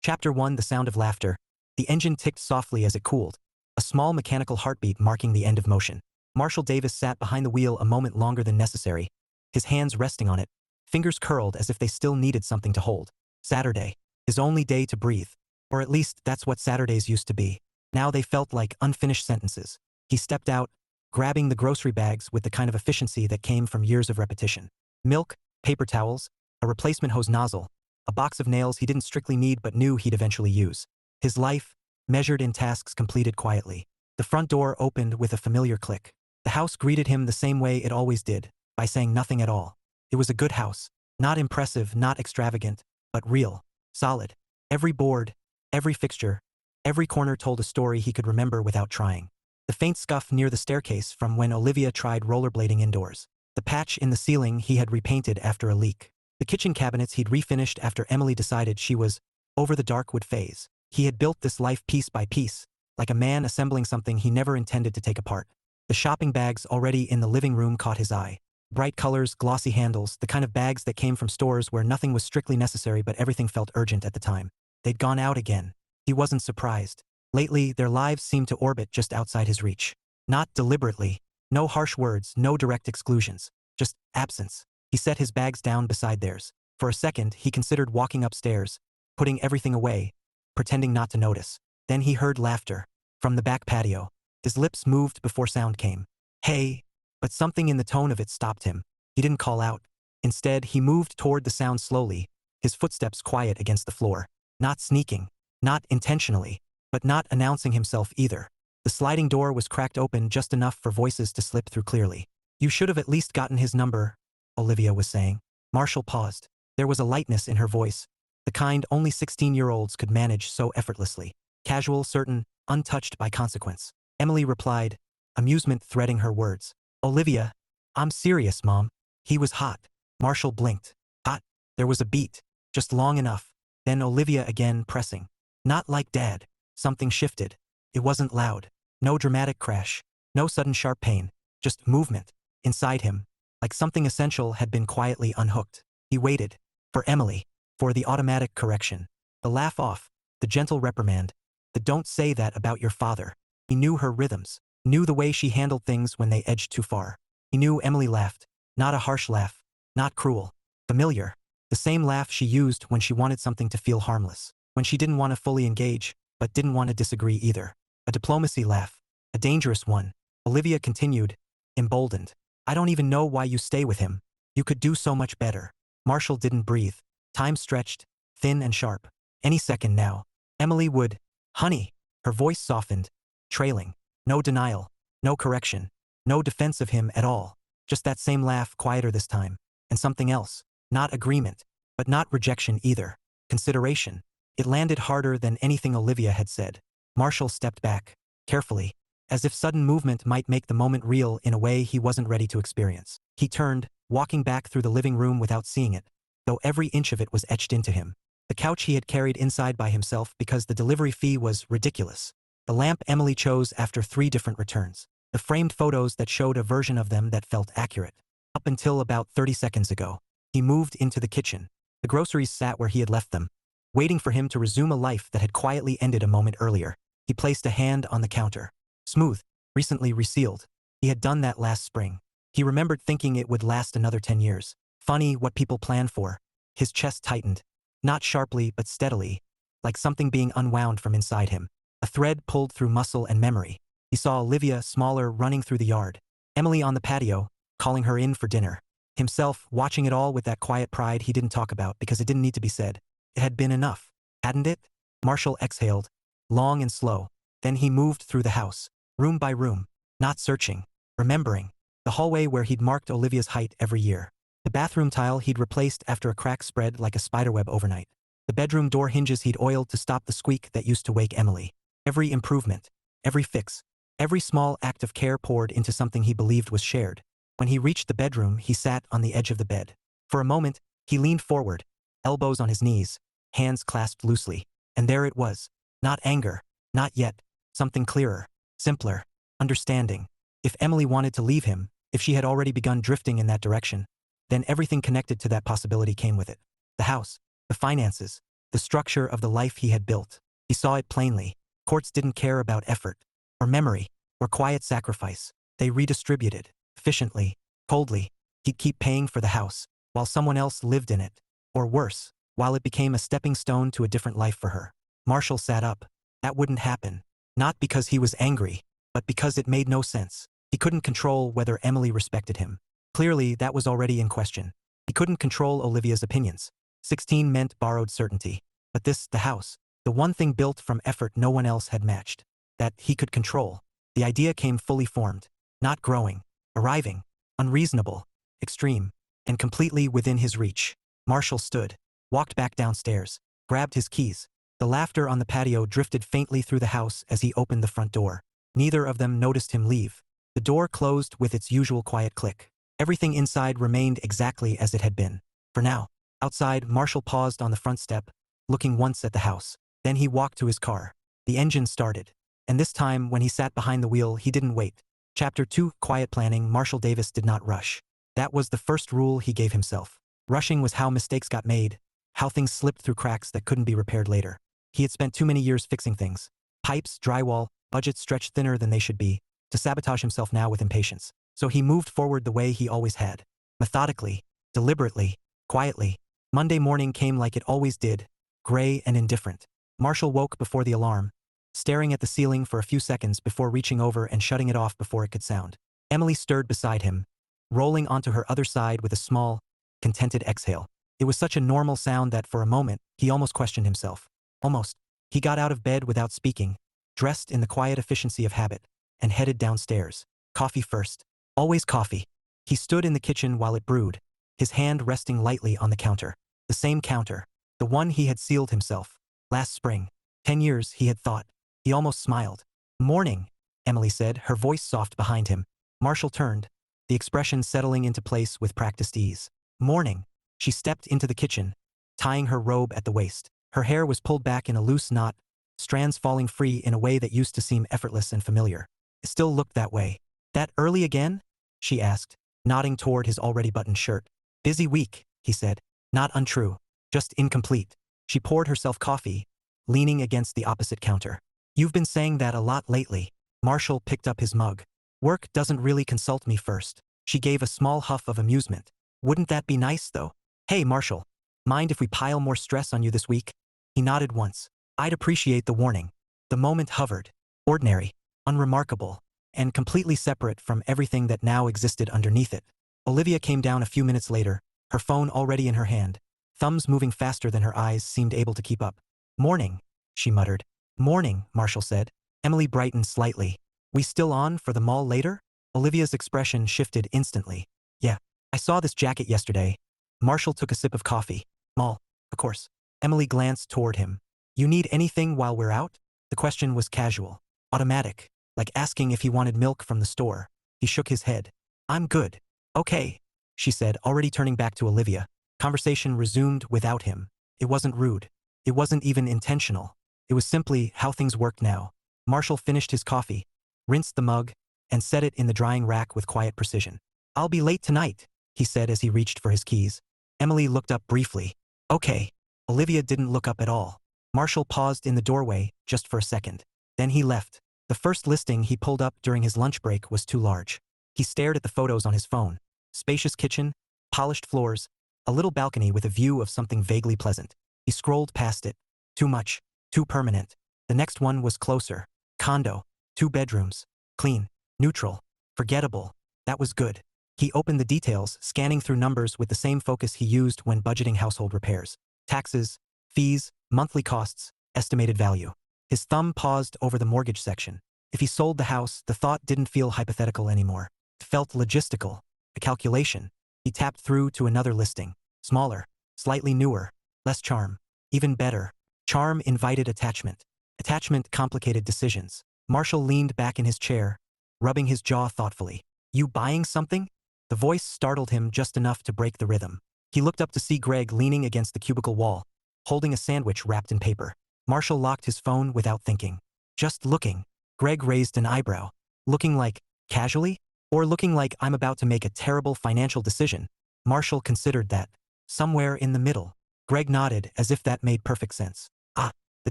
Chapter 1: The Sound of Laughter. The engine ticked softly as it cooled, a small mechanical heartbeat marking the end of motion. Marshal Davis sat behind the wheel a moment longer than necessary, his hands resting on it, fingers curled as if they still needed something to hold. Saturday. His only day to breathe. Or at least that's what Saturdays used to be. Now they felt like unfinished sentences. He stepped out, grabbing the grocery bags with the kind of efficiency that came from years of repetition. Milk, paper towels, a replacement hose nozzle, a box of nails he didn't strictly need but knew he'd eventually use. His life, measured in tasks completed quietly. The front door opened with a familiar click. The house greeted him the same way it always did, by saying nothing at all. It was a good house. Not impressive, not extravagant, but real, solid. Every board, every fixture, every corner told a story he could remember without trying. The faint scuff near the staircase from when Olivia tried rollerblading indoors. The patch in the ceiling he had repainted after a leak. The kitchen cabinets he'd refinished after Emily decided she was over the dark wood phase. He had built this life piece by piece, like a man assembling something he never intended to take apart. The shopping bags already in the living room caught his eye. Bright colors, glossy handles, the kind of bags that came from stores where nothing was strictly necessary but everything felt urgent at the time. They'd gone out again. He wasn't surprised. Lately, their lives seemed to orbit just outside his reach. Not deliberately. No harsh words, no direct exclusions. Just absence. He set his bags down beside theirs. For a second, he considered walking upstairs, putting everything away, pretending not to notice. Then he heard laughter. From the back patio. His lips moved before sound came. Hey! But something in the tone of it stopped him. He didn't call out. Instead, he moved toward the sound slowly, his footsteps quiet against the floor. Not sneaking. Not intentionally. But not announcing himself either. The sliding door was cracked open just enough for voices to slip through clearly. You should have at least gotten his number, Olivia was saying. Marshal paused. There was a lightness in her voice, the kind only 16-year-olds could manage so effortlessly. Casual, certain, untouched by consequence. Emily replied, amusement threading her words. Olivia, I'm serious, Mom. He was hot. Marshal blinked. Hot. There was a beat. Just long enough. Then Olivia again pressing. Not like Dad. Something shifted. It wasn't loud. No dramatic crash. No sudden sharp pain. Just movement. Inside him. Like something essential had been quietly unhooked. He waited. For Emily. For the automatic correction. The laugh off. The gentle reprimand. The don't say that about your father. He knew her rhythms. Knew the way she handled things when they edged too far. He knew Emily laughed. Not a harsh laugh. Not cruel. Familiar. The same laugh she used when she wanted something to feel harmless. When she didn't want to fully engage, but didn't want to disagree either. A diplomacy laugh. A dangerous one. Olivia continued, emboldened. I don't even know why you stay with him. You could do so much better. Marshal didn't breathe. Time stretched, thin and sharp. Any second now. Emily would. Honey. Her voice softened, trailing. No denial. No correction. No defense of him at all. Just that same laugh, quieter this time. And something else. Not agreement. But not rejection either. Consideration. It landed harder than anything Olivia had said. Marshal stepped back. Carefully. As if sudden movement might make the moment real in a way he wasn't ready to experience. He turned, walking back through the living room without seeing it, though every inch of it was etched into him. The couch he had carried inside by himself because the delivery fee was ridiculous. The lamp Emily chose after 3 different returns. The framed photos that showed a version of them that felt accurate. Up until about 30 seconds ago. He moved into the kitchen. The groceries sat where he had left them, waiting for him to resume a life that had quietly ended a moment earlier. He placed a hand on the counter. Smooth, recently resealed. He had done that last spring. He remembered thinking it would last another 10 years. Funny what people plan for. His chest tightened. Not sharply but steadily, like something being unwound from inside him. A thread pulled through muscle and memory. He saw Olivia, smaller, running through the yard. Emily on the patio, calling her in for dinner. Himself, watching it all with that quiet pride he didn't talk about because it didn't need to be said. It had been enough, hadn't it? Marshal exhaled, long and slow. Then he moved through the house, room by room, not searching, remembering. The hallway where he'd marked Olivia's height every year. The bathroom tile he'd replaced after a crack spread like a spiderweb overnight. The bedroom door hinges he'd oiled to stop the squeak that used to wake Emily. Every improvement, every fix, every small act of care poured into something he believed was shared. When he reached the bedroom, he sat on the edge of the bed. For a moment, he leaned forward, elbows on his knees, hands clasped loosely. And there it was. Not anger. Not yet. Something clearer. Simpler. Understanding. If Emily wanted to leave him, if she had already begun drifting in that direction, then everything connected to that possibility came with it. The house. The finances. the structure of the life he had built. He saw it plainly. Courts didn't care about effort, or memory, or quiet sacrifice. They redistributed, efficiently, coldly. He'd keep paying for the house, while someone else lived in it. Or worse, while it became a stepping stone to a different life for her. Marshal sat up. That wouldn't happen. Not because he was angry, but because it made no sense. He couldn't control whether Emily respected him. Clearly, that was already in question. He couldn't control Olivia's opinions. 16 meant borrowed certainty. But this, the house, the one thing built from effort no one else had matched. That he could control. The idea came fully formed. Not growing. Arriving. Unreasonable. Extreme. And completely within his reach. Marshal stood. Walked back downstairs. Grabbed his keys. The laughter on the patio drifted faintly through the house as he opened the front door. Neither of them noticed him leave. The door closed with its usual quiet click. Everything inside remained exactly as it had been. For now. Outside, Marshal paused on the front step, looking once at the house. Then he walked to his car. The engine started. And this time, when he sat behind the wheel, he didn't wait. Chapter 2, Quiet Planning. Marshal Davis did not rush. That was the first rule he gave himself. Rushing was how mistakes got made, how things slipped through cracks that couldn't be repaired later. He had spent too many years fixing things. Pipes, drywall, budgets stretched thinner than they should be, to sabotage himself now with impatience. So he moved forward the way he always had. Methodically, deliberately, quietly. Monday morning came like it always did, gray and indifferent. Marshal woke before the alarm, staring at the ceiling for a few seconds before reaching over and shutting it off before it could sound. Emily stirred beside him, rolling onto her other side with a small, contented exhale. It was such a normal sound that for a moment, he almost questioned himself. Almost. He got out of bed without speaking, dressed in the quiet efficiency of habit, and headed downstairs. Coffee first. Always coffee. He stood in the kitchen while it brewed, his hand resting lightly on the counter. The same counter. The one he had sealed himself. Last spring. 10 years, he had thought. He almost smiled. Morning, Emily said, her voice soft behind him. Marshal turned, the expression settling into place with practiced ease. Morning. She stepped into the kitchen, tying her robe at the waist. Her hair was pulled back in a loose knot, strands falling free in a way that used to seem effortless and familiar. It still looked that way. That early again? She asked, nodding toward his already buttoned shirt. Busy week, he said. Not untrue. Just incomplete. She poured herself coffee, leaning against the opposite counter. You've been saying that a lot lately. Marshal picked up his mug. Work doesn't really consult me first. She gave a small huff of amusement. Wouldn't that be nice, though? Hey, Marshal. Mind if we pile more stress on you this week? He nodded once. I'd appreciate the warning. The moment hovered. Ordinary. Unremarkable. And completely separate from everything that now existed underneath it. Olivia came down a few minutes later, her phone already in her hand. Thumbs moving faster than her eyes seemed able to keep up. Morning, she muttered. Morning, Marshal said. Emily brightened slightly. We still on for the mall later? Olivia's expression shifted instantly. Yeah. I saw this jacket yesterday. Marshal took a sip of coffee. Mall, of course. Emily glanced toward him. You need anything while we're out? The question was casual. Automatic. Like asking if he wanted milk from the store. He shook his head. I'm good. Okay, she said, already turning back to Olivia. Conversation resumed without him. It wasn't rude. It wasn't even intentional. It was simply how things worked now. Marshal finished his coffee, rinsed the mug, and set it in the drying rack with quiet precision. I'll be late tonight, he said as he reached for his keys. Emily looked up briefly. Okay. Olivia didn't look up at all. Marshal paused in the doorway, just for a second. Then he left. The first listing he pulled up during his lunch break was too large. He stared at the photos on his phone. Spacious kitchen, polished floors, a little balcony with a view of something vaguely pleasant. He scrolled past it. Too much. Too permanent. The next one was closer. Condo. 2 bedrooms. Clean. Neutral. Forgettable. That was good. He opened the details, scanning through numbers with the same focus he used when budgeting household repairs. Taxes, fees, monthly costs, estimated value. His thumb paused over the mortgage section. If he sold the house, the thought didn't feel hypothetical anymore. It felt logistical. A calculation. He tapped through to another listing. Smaller. Slightly newer. Less charm. Even better. Charm invited attachment. Attachment complicated decisions. Marshal leaned back in his chair, rubbing his jaw thoughtfully. You buying something? The voice startled him just enough to break the rhythm. He looked up to see Greg leaning against the cubicle wall, holding a sandwich wrapped in paper. Marshal locked his phone without thinking. Just looking. Greg raised an eyebrow. Looking like, casually? Or looking like I'm about to make a terrible financial decision? Marshal considered that. Somewhere in the middle. Greg nodded as if that made perfect sense. Ah, the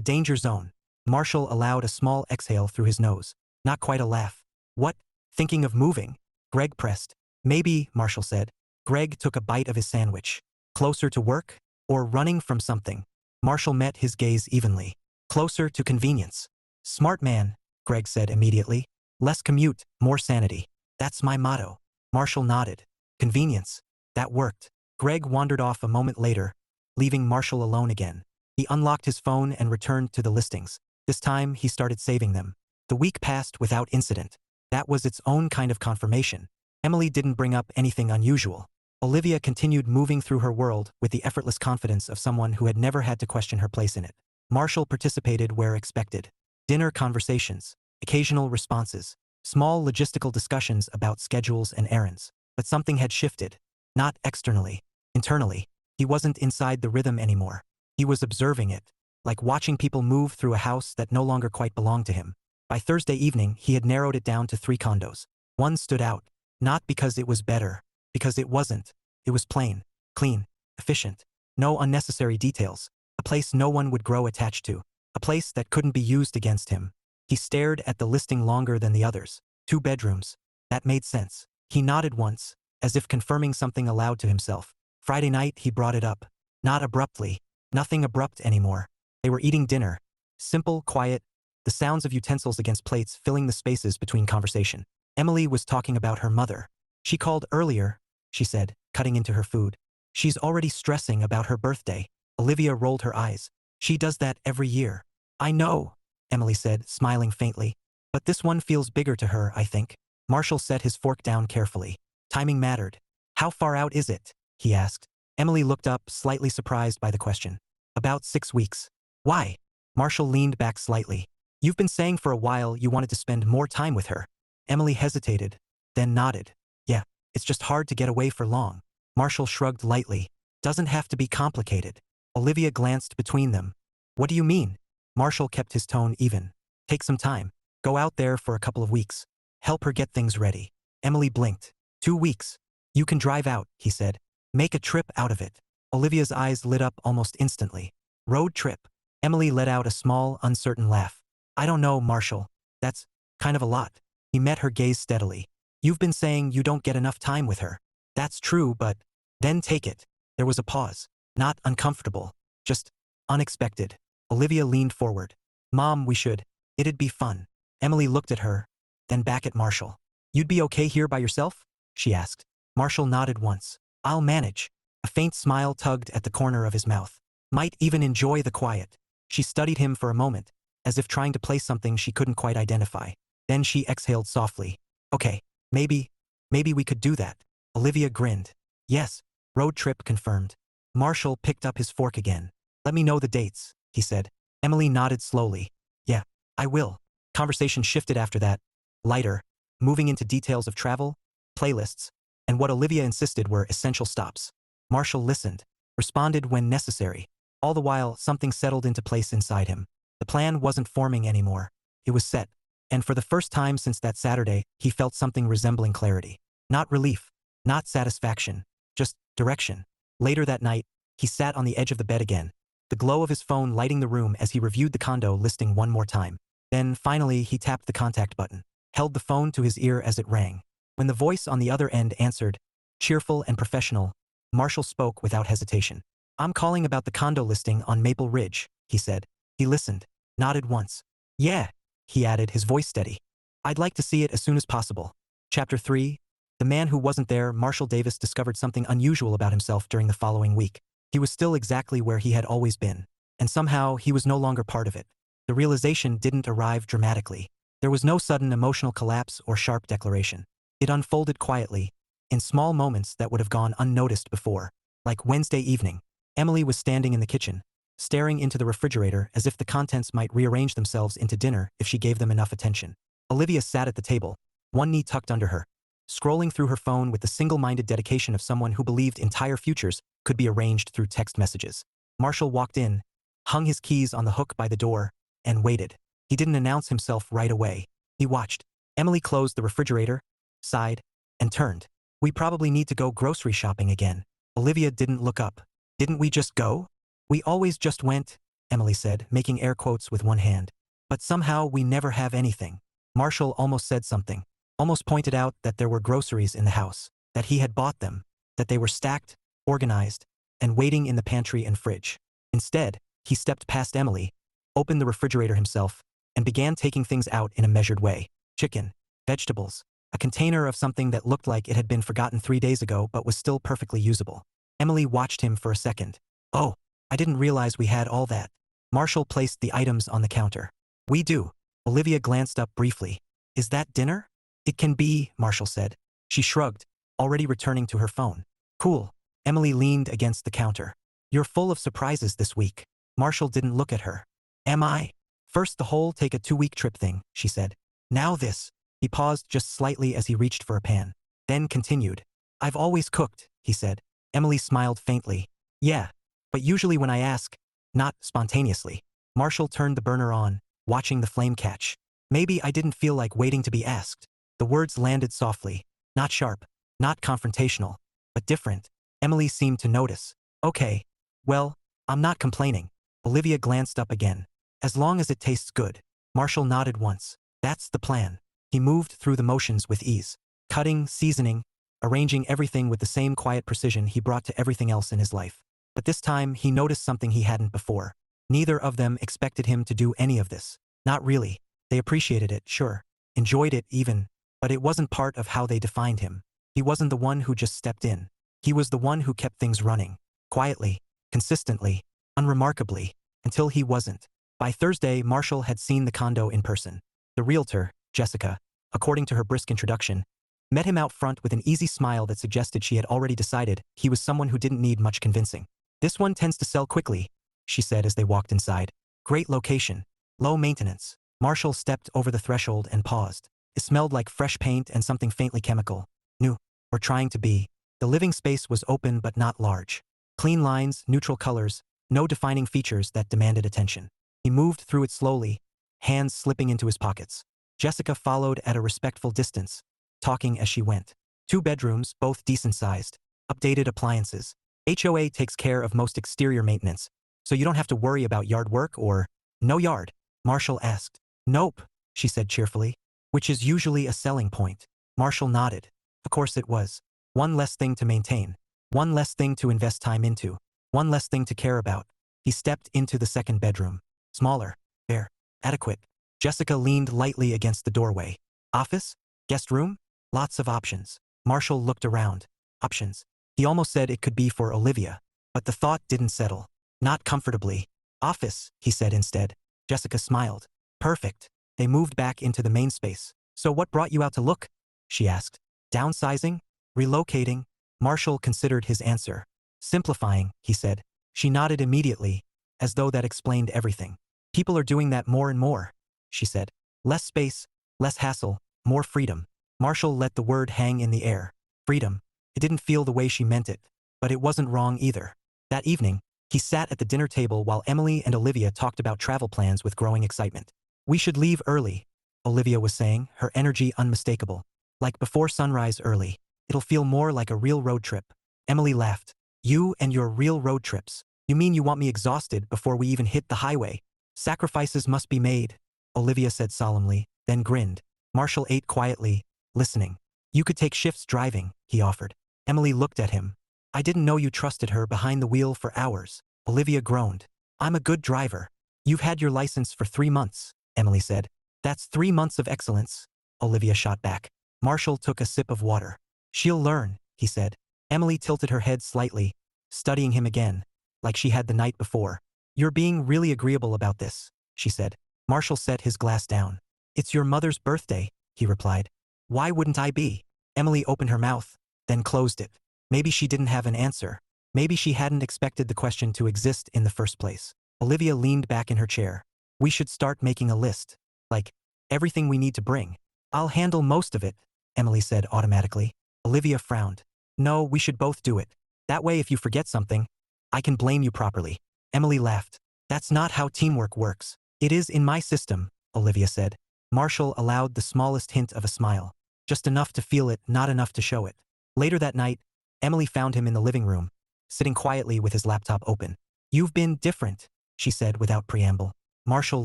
danger zone. Marshall allowed a small exhale through his nose. Not quite a laugh. What? Thinking of moving? Greg pressed. Maybe, Marshall said. Greg took a bite of his sandwich. Closer to work? Or running from something? Marshall met his gaze evenly. Closer to convenience. Smart man, Greg said immediately. Less commute, more sanity. That's my motto. Marshall nodded. Convenience. That worked. Greg wandered off a moment later, leaving Marshall alone again. He unlocked his phone and returned to the listings. This time, he started saving them. The week passed without incident. That was its own kind of confirmation. Emily didn't bring up anything unusual. Olivia continued moving through her world with the effortless confidence of someone who had never had to question her place in it. Marshall participated where expected. Dinner conversations, occasional responses, small logistical discussions about schedules and errands. But something had shifted. Not externally, internally. He wasn't inside the rhythm anymore. He was observing it, like watching people move through a house that no longer quite belonged to him. By Thursday evening, he had narrowed it down to 3 condos. One stood out, not because it was better, because it wasn't. It was plain, clean, efficient. No unnecessary details. A place no one would grow attached to. A place that couldn't be used against him. He stared at the listing longer than the others. 2 bedrooms. That made sense. He nodded once, as if confirming something aloud to himself. Friday night, he brought it up. Not abruptly. Nothing abrupt anymore. They were eating dinner. Simple, quiet, the sounds of utensils against plates filling the spaces between conversation. Emily was talking about her mother. She called earlier, she said, cutting into her food. She's already stressing about her birthday. Olivia rolled her eyes. She does that every year. I know, Emily said, smiling faintly. But this one feels bigger to her, I think. Marshall set his fork down carefully. Timing mattered. How far out is it? He asked. Emily looked up, slightly surprised by the question. About 6 weeks. Why? Marshall leaned back slightly. You've been saying for a while you wanted to spend more time with her. Emily hesitated, then nodded. Yeah, it's just hard to get away for long. Marshall shrugged lightly. Doesn't have to be complicated. Olivia glanced between them. What do you mean? Marshall kept his tone even. Take some time. Go out there for a couple of weeks. Help her get things ready. Emily blinked. 2 weeks. You can drive out, he said. Make a trip out of it. Olivia's eyes lit up almost instantly. Road trip. Emily let out a small, uncertain laugh. I don't know, Marshall. That's kind of a lot. He met her gaze steadily. You've been saying you don't get enough time with her. That's true, but then take it. There was a pause. Not uncomfortable. Just unexpected. Olivia leaned forward. Mom, we should. It'd be fun. Emily looked at her, then back at Marshall. You'd be okay here by yourself? She asked. Marshall nodded once. I'll manage. A faint smile tugged at the corner of his mouth. Might even enjoy the quiet. She studied him for a moment, as if trying to place something she couldn't quite identify. Then she exhaled softly. Okay, maybe we could do that. Olivia grinned. Yes, road trip confirmed. Marshall picked up his fork again. Let me know the dates, he said. Emily nodded slowly. Yeah, I will. Conversation shifted after that. Lighter, moving into details of travel, playlists, and what Olivia insisted were essential stops. Marshall listened, responded when necessary. All the while, something settled into place inside him. The plan wasn't forming anymore. It was set. And for the first time since that Saturday, he felt something resembling clarity. Not relief, not satisfaction, just direction. Later that night, he sat on the edge of the bed again, the glow of his phone lighting the room as he reviewed the condo listing one more time. Then, finally, he tapped the contact button, held the phone to his ear as it rang. When the voice on the other end answered, cheerful and professional, Marshall spoke without hesitation. I'm calling about the condo listing on Maple Ridge, he said. He listened, nodded once. Yeah, he added, his voice steady. I'd like to see it as soon as possible. Chapter 3. The man who wasn't there. Marshal Davis discovered something unusual about himself during the following week. He was still exactly where he had always been, and somehow he was no longer part of it. The realization didn't arrive dramatically. There was no sudden emotional collapse or sharp declaration. It unfolded quietly, in small moments that would have gone unnoticed before. Like Wednesday evening, Emily was standing in the kitchen, staring into the refrigerator as if the contents might rearrange themselves into dinner if she gave them enough attention. Olivia sat at the table, one knee tucked under her, scrolling through her phone with the single-minded dedication of someone who believed entire futures could be arranged through text messages. Marshall walked in, hung his keys on the hook by the door, and waited. He didn't announce himself right away. He watched. Emily closed the refrigerator, sighed, and turned. We probably need to go grocery shopping again. Olivia didn't look up. Didn't we just go? We always just went, Emily said, making air quotes with one hand. But somehow we never have anything. Marshall almost said something. Almost pointed out that there were groceries in the house, that he had bought them, that they were stacked, organized, and waiting in the pantry and fridge. Instead, he stepped past Emily, opened the refrigerator himself, and began taking things out in a measured way. Chicken, vegetables, a container of something that looked like it had been forgotten 3 days ago but was still perfectly usable. Emily watched him for a second. Oh, I didn't realize we had all that. Marshall placed the items on the counter. We do. Olivia glanced up briefly. Is that dinner? It can be, Marshall said. She shrugged, already returning to her phone. Cool. Emily leaned against the counter. You're full of surprises this week. Marshall didn't look at her. Am I? First the whole take a 2-week trip thing, she said. Now this. He paused just slightly as he reached for a pan. Then continued. I've always cooked, he said. Emily smiled faintly. Yeah, but usually when I ask, not spontaneously. Marshall turned the burner on, watching the flame catch. Maybe I didn't feel like waiting to be asked. The words landed softly, not sharp, not confrontational, but different. Emily seemed to notice. Okay, well, I'm not complaining. Olivia glanced up again. As long as it tastes good. Marshall nodded once. That's the plan. He moved through the motions with ease, cutting, seasoning, arranging everything with the same quiet precision he brought to everything else in his life. But this time he noticed something he hadn't before. Neither of them expected him to do any of this. Not really. They appreciated it, sure. Enjoyed it even. But it wasn't part of how they defined him. He wasn't the one who just stepped in. He was the one who kept things running. Quietly, consistently, unremarkably, until he wasn't. By Thursday, Marshall had seen the condo in person. The realtor, Jessica, according to her brisk introduction, met him out front with an easy smile that suggested she had already decided he was someone who didn't need much convincing. This one tends to sell quickly, she said as they walked inside. Great location. Low maintenance. Marshall stepped over the threshold and paused. It smelled like fresh paint and something faintly chemical. New. Or trying to be. The living space was open but not large. Clean lines, neutral colors, no defining features that demanded attention. He moved through it slowly, hands slipping into his pockets. Jessica followed at a respectful distance, talking as she went. 2 bedrooms, both decent-sized. Updated appliances. HOA takes care of most exterior maintenance, so you don't have to worry about yard work or no yard, Marshall asked. Nope, she said cheerfully, which is usually a selling point. Marshall nodded. Of course it was. One less thing to maintain. One less thing to invest time into. One less thing to care about. He stepped into the second bedroom. Smaller. Bare. Adequate. Jessica leaned lightly against the doorway. Office? Guest room? Lots of options. Marshall looked around. Options. He almost said it could be for Olivia. But the thought didn't settle. Not comfortably. Office, he said instead. Jessica smiled. Perfect. They moved back into the main space. So what brought you out to look? She asked. Downsizing? Relocating? Marshall considered his answer. Simplifying, he said. She nodded immediately, as though that explained everything. People are doing that more and more, she said. Less space, less hassle, more freedom. Marshall let the word hang in the air. Freedom. It didn't feel the way she meant it, but it wasn't wrong either. That evening, he sat at the dinner table while Emily and Olivia talked about travel plans with growing excitement. We should leave early, Olivia was saying, her energy unmistakable. Like before sunrise early. It'll feel more like a real road trip. Emily laughed. You and your real road trips. You mean you want me exhausted before we even hit the highway? Sacrifices must be made, Olivia said solemnly, then grinned. Marshall ate quietly, listening. You could take shifts driving, he offered. Emily looked at him. I didn't know you trusted her behind the wheel for hours. Olivia groaned. I'm a good driver. You've had your license for 3 months, Emily said. That's 3 months of excellence, Olivia shot back. Marshall took a sip of water. She'll learn, he said. Emily tilted her head slightly, studying him again, like she had the night before. You're being really agreeable about this, she said. Marshall set his glass down. It's your mother's birthday, he replied. Why wouldn't I be? Emily opened her mouth, then closed it. Maybe she didn't have an answer. Maybe she hadn't expected the question to exist in the first place. Olivia leaned back in her chair. We should start making a list. Like, everything we need to bring. I'll handle most of it, Emily said automatically. Olivia frowned. No, we should both do it. That way if you forget something, I can blame you properly. Emily laughed. That's not how teamwork works. It is in my system, Olivia said. Marshall allowed the smallest hint of a smile. Just enough to feel it, not enough to show it. Later that night, Emily found him in the living room, sitting quietly with his laptop open. "You've been different," she said without preamble. Marshall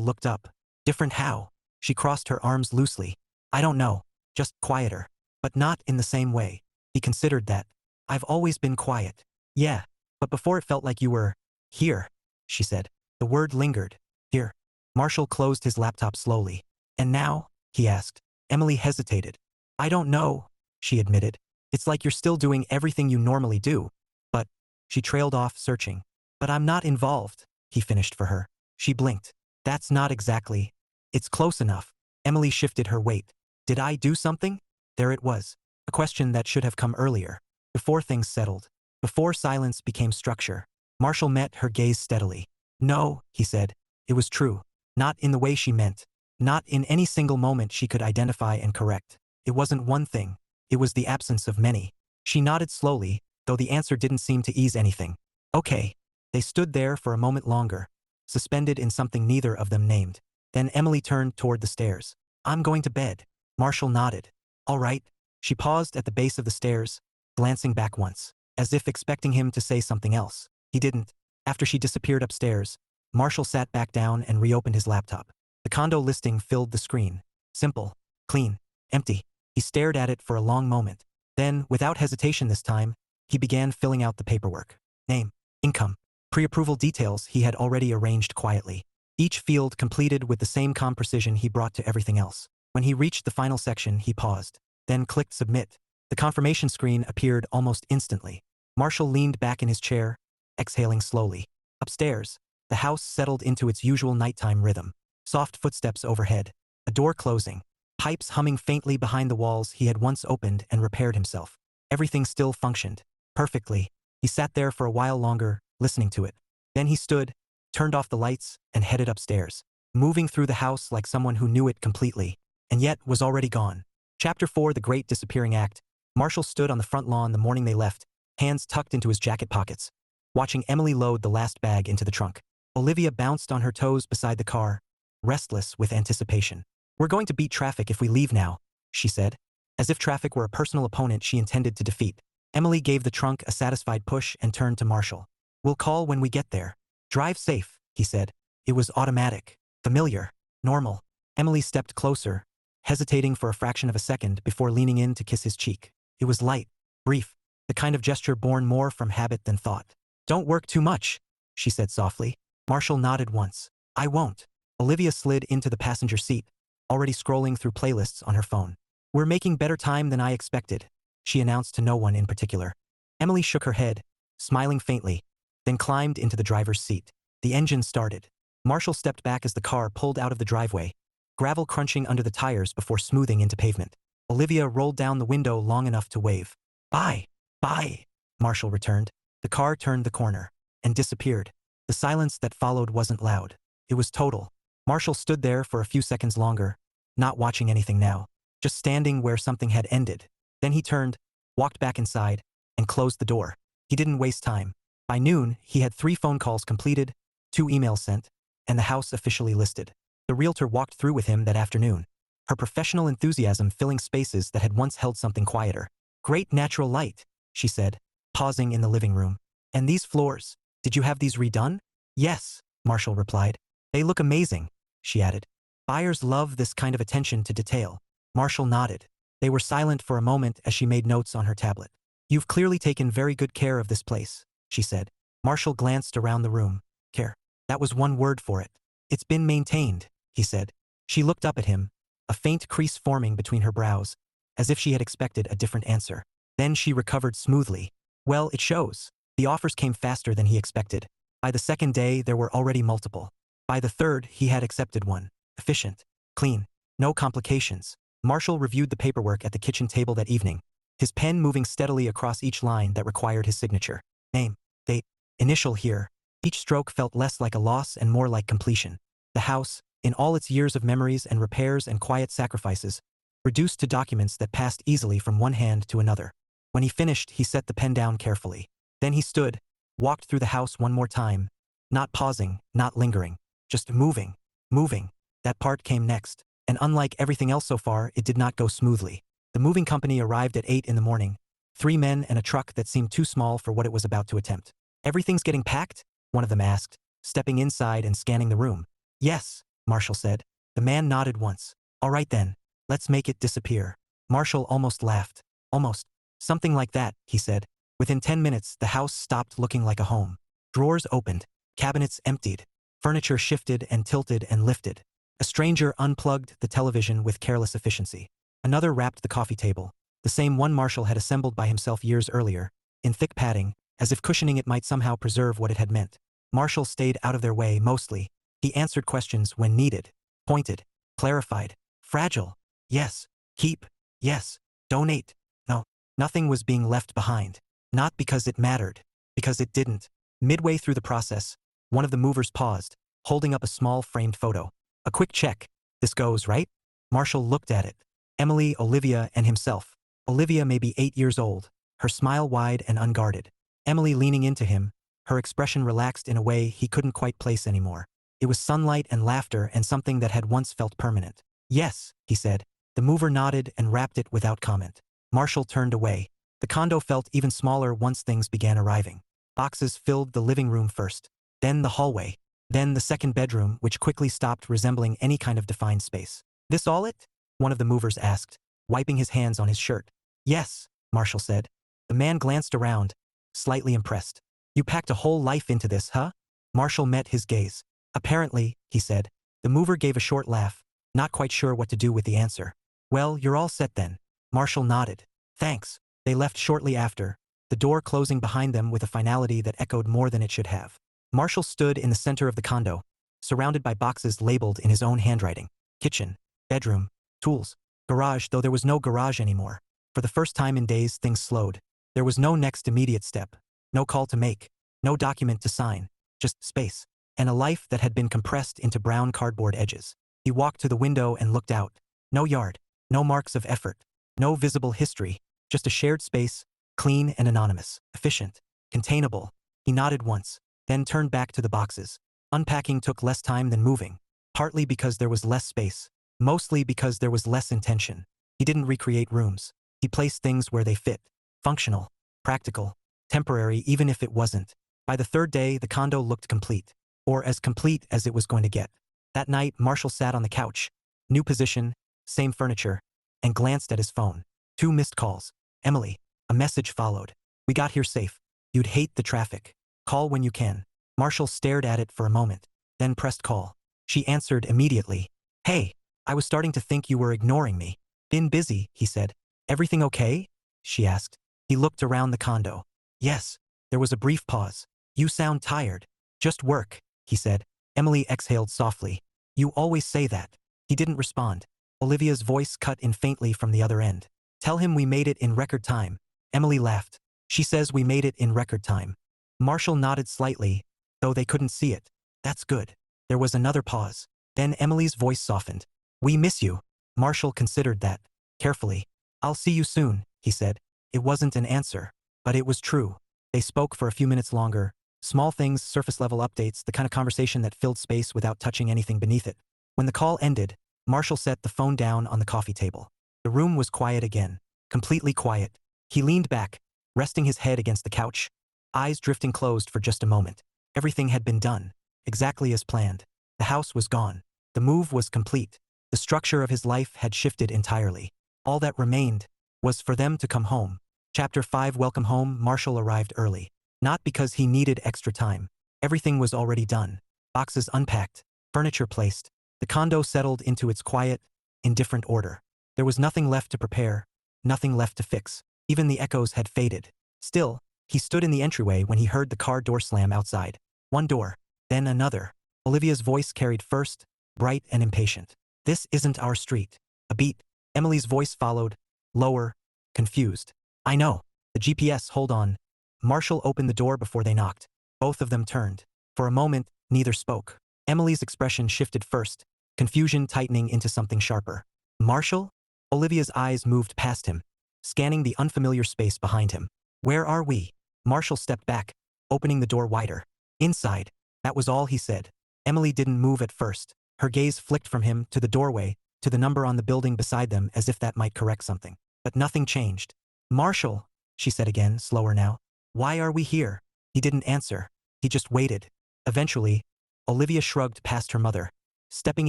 looked up. "Different how?" She crossed her arms loosely. "I don't know. Just quieter. But not in the same way." He considered that. "I've always been quiet." "Yeah. But before it felt like you were here," she said. The word lingered. "Here." Marshall closed his laptop slowly. "And now?" he asked. Emily hesitated. "I don't know," she admitted. "It's like you're still doing everything you normally do. But," she trailed off, searching. "But I'm not involved," he finished for her. She blinked. "That's not exactly. It's close enough." Emily shifted her weight. "Did I do something?" There it was. A question that should have come earlier. Before things settled. Before silence became structure. Marshall met her gaze steadily. "No," he said. "It was true. Not in the way she meant. Not in any single moment she could identify and correct. It wasn't one thing. It was the absence of many." She nodded slowly, though the answer didn't seem to ease anything. "Okay." They stood there for a moment longer, suspended in something neither of them named. Then Emily turned toward the stairs. "I'm going to bed." Marshall nodded. "All right." She paused at the base of the stairs, glancing back once, as if expecting him to say something else. He didn't. After she disappeared upstairs, Marshall sat back down and reopened his laptop. The condo listing filled the screen. Simple, clean, empty. He stared at it for a long moment. Then, without hesitation this time, he began filling out the paperwork. Name, income, pre-approval details he had already arranged quietly. Each field completed with the same calm precision he brought to everything else. When he reached the final section, he paused, then clicked submit. The confirmation screen appeared almost instantly. Marshall leaned back in his chair, exhaling slowly. Upstairs, the house settled into its usual nighttime rhythm. Soft footsteps overhead, a door closing, pipes humming faintly behind the walls he had once opened and repaired himself. Everything still functioned. Perfectly. He sat there for a while longer, listening to it. Then he stood, turned off the lights, and headed upstairs, moving through the house like someone who knew it completely, and yet was already gone. Chapter 4: The Great Disappearing Act. Marshall stood on the front lawn the morning they left, hands tucked into his jacket pockets, watching Emily load the last bag into the trunk. Olivia bounced on her toes beside the car, restless with anticipation. "We're going to beat traffic if we leave now," she said, as if traffic were a personal opponent she intended to defeat. Emily gave the trunk a satisfied push and turned to Marshall. "We'll call when we get there." "Drive safe," he said. It was automatic, familiar, normal. Emily stepped closer, hesitating for a fraction of a second before leaning in to kiss his cheek. It was light, brief, the kind of gesture born more from habit than thought. "Don't work too much," she said softly. Marshall nodded once. "I won't." Olivia slid into the passenger seat, already scrolling through playlists on her phone. "We're making better time than I expected," she announced to no one in particular. Emily shook her head, smiling faintly, then climbed into the driver's seat. The engine started. Marshall stepped back as the car pulled out of the driveway, gravel crunching under the tires before smoothing into pavement. Olivia rolled down the window long enough to wave. "Bye. Bye," Marshall returned. The car turned the corner and disappeared. The silence that followed wasn't loud. It was total. Marshall stood there for a few seconds longer, not watching anything now, just standing where something had ended. Then he turned, walked back inside, and closed the door. He didn't waste time. By noon, he had 3 phone calls completed, 2 emails sent, and the house officially listed. The realtor walked through with him that afternoon, her professional enthusiasm filling spaces that had once held something quieter. "Great natural light," she said, pausing in the living room. "And these floors, did you have these redone?" "Yes," Marshall replied. "They look amazing," she added. "Buyers love this kind of attention to detail." Marshall nodded. They were silent for a moment as she made notes on her tablet. "You've clearly taken very good care of this place," she said. Marshall glanced around the room. "Care. That was one word for it." "It's been maintained," he said. She looked up at him, a faint crease forming between her brows, as if she had expected a different answer. Then she recovered smoothly. "Well, it shows." The offers came faster than he expected. By the second day, there were already multiple. By the third, he had accepted one. Efficient. Clean. No complications. Marshall reviewed the paperwork at the kitchen table that evening, his pen moving steadily across each line that required his signature. Name, date, initial here. Each stroke felt less like a loss and more like completion. The house, in all its years of memories and repairs and quiet sacrifices, reduced to documents that passed easily from one hand to another. When he finished, he set the pen down carefully. Then he stood, walked through the house one more time, not pausing, not lingering, just moving, moving. That part came next, and unlike everything else so far, it did not go smoothly. The moving company arrived at 8 in the morning, 3 men and a truck that seemed too small for what it was about to attempt. "Everything's getting packed?" one of them asked, stepping inside and scanning the room. Yes, Marshall said. The man nodded once. All right then, let's make it disappear. Marshall almost laughed. Almost. Something like that, he said. Within 10 minutes, the house stopped looking like a home. Drawers opened, cabinets emptied, furniture shifted and tilted and lifted. A stranger unplugged the television with careless efficiency. Another wrapped the coffee table, the same one Marshall had assembled by himself years earlier, in thick padding, as if cushioning it might somehow preserve what it had meant. Marshall stayed out of their way mostly. He answered questions when needed, pointed, clarified, fragile, yes, keep, yes, donate, no. Nothing was being left behind. Not because it mattered, because it didn't. Midway through the process, one of the movers paused, holding up a small framed photo. A quick check. This goes, right? Marshall looked at it. Emily, Olivia, and himself. Olivia may be 8 years old, her smile wide and unguarded. Emily leaning into him, her expression relaxed in a way he couldn't quite place anymore. It was sunlight and laughter and something that had once felt permanent. Yes, he said. The mover nodded and wrapped it without comment. Marshall turned away. The condo felt even smaller once things began arriving. Boxes filled the living room first, then the hallway, then the second bedroom, which quickly stopped resembling any kind of defined space. This all it? One of the movers asked, wiping his hands on his shirt. Yes, Marshall said. The man glanced around, slightly impressed. You packed a whole life into this, huh? Marshall met his gaze. Apparently, he said. The mover gave a short laugh, not quite sure what to do with the answer. Well, you're all set then. Marshall nodded. Thanks. They left shortly after, the door closing behind them with a finality that echoed more than it should have. Marshall stood in the center of the condo, surrounded by boxes labeled in his own handwriting. Kitchen, bedroom, tools, garage, though there was no garage anymore. For the first time in days, things slowed. There was no next immediate step, no call to make, no document to sign, just space, and a life that had been compressed into brown cardboard edges. He walked to the window and looked out. No yard, no marks of effort, no visible history, just a shared space, clean and anonymous, efficient, containable. He nodded once, then turned back to the boxes. Unpacking took less time than moving, partly because there was less space, mostly because there was less intention. He didn't recreate rooms. He placed things where they fit, functional, practical, temporary even if it wasn't. By the third day, the condo looked complete, or as complete as it was going to get. That night, Marshall sat on the couch, new position, same furniture, and glanced at his phone. 2 missed calls. Emily. A message followed. We got here safe. You'd hate the traffic. Call when you can. Marshall stared at it for a moment, then pressed call. She answered immediately. Hey, I was starting to think you were ignoring me. Been busy, he said. Everything okay? She asked. He looked around the condo. Yes. There was a brief pause. You sound tired. Just work, he said. Emily exhaled softly. You always say that. He didn't respond. Olivia's voice cut in faintly from the other end. Tell him we made it in record time. Emily laughed. She says we made it in record time. Marshall nodded slightly, though they couldn't see it. That's good. There was another pause. Then Emily's voice softened. We miss you. Marshall considered that, carefully. I'll see you soon, he said. It wasn't an answer, but it was true. They spoke for a few minutes longer. Small things, surface-level updates, the kind of conversation that filled space without touching anything beneath it. When the call ended, Marshall set the phone down on the coffee table. The room was quiet again, completely quiet. He leaned back, resting his head against the couch, eyes drifting closed for just a moment. Everything had been done, exactly as planned. The house was gone. The move was complete. The structure of his life had shifted entirely. All that remained was for them to come home. Chapter 5. Welcome home. Marshall arrived early. Not because he needed extra time. Everything was already done. Boxes unpacked, furniture placed. The condo settled into its quiet, indifferent order. There was nothing left to prepare, nothing left to fix. Even the echoes had faded. Still, he stood in the entryway when he heard the car door slam outside. One door, then another. Olivia's voice carried first, bright and impatient. This isn't our street. A beat. Emily's voice followed, lower, confused. I know. The GPS, hold on. Marshall opened the door before they knocked. Both of them turned. For a moment, neither spoke. Emily's expression shifted first, confusion tightening into something sharper. Marshall? Olivia's eyes moved past him, scanning the unfamiliar space behind him. Where are we? Marshall stepped back, opening the door wider. Inside. That was all he said. Emily didn't move at first. Her gaze flicked from him to the doorway, to the number on the building beside them as if that might correct something. But nothing changed. Marshall, she said again, slower now. Why are we here? He didn't answer. He just waited. Eventually, Olivia shrugged past her mother, stepping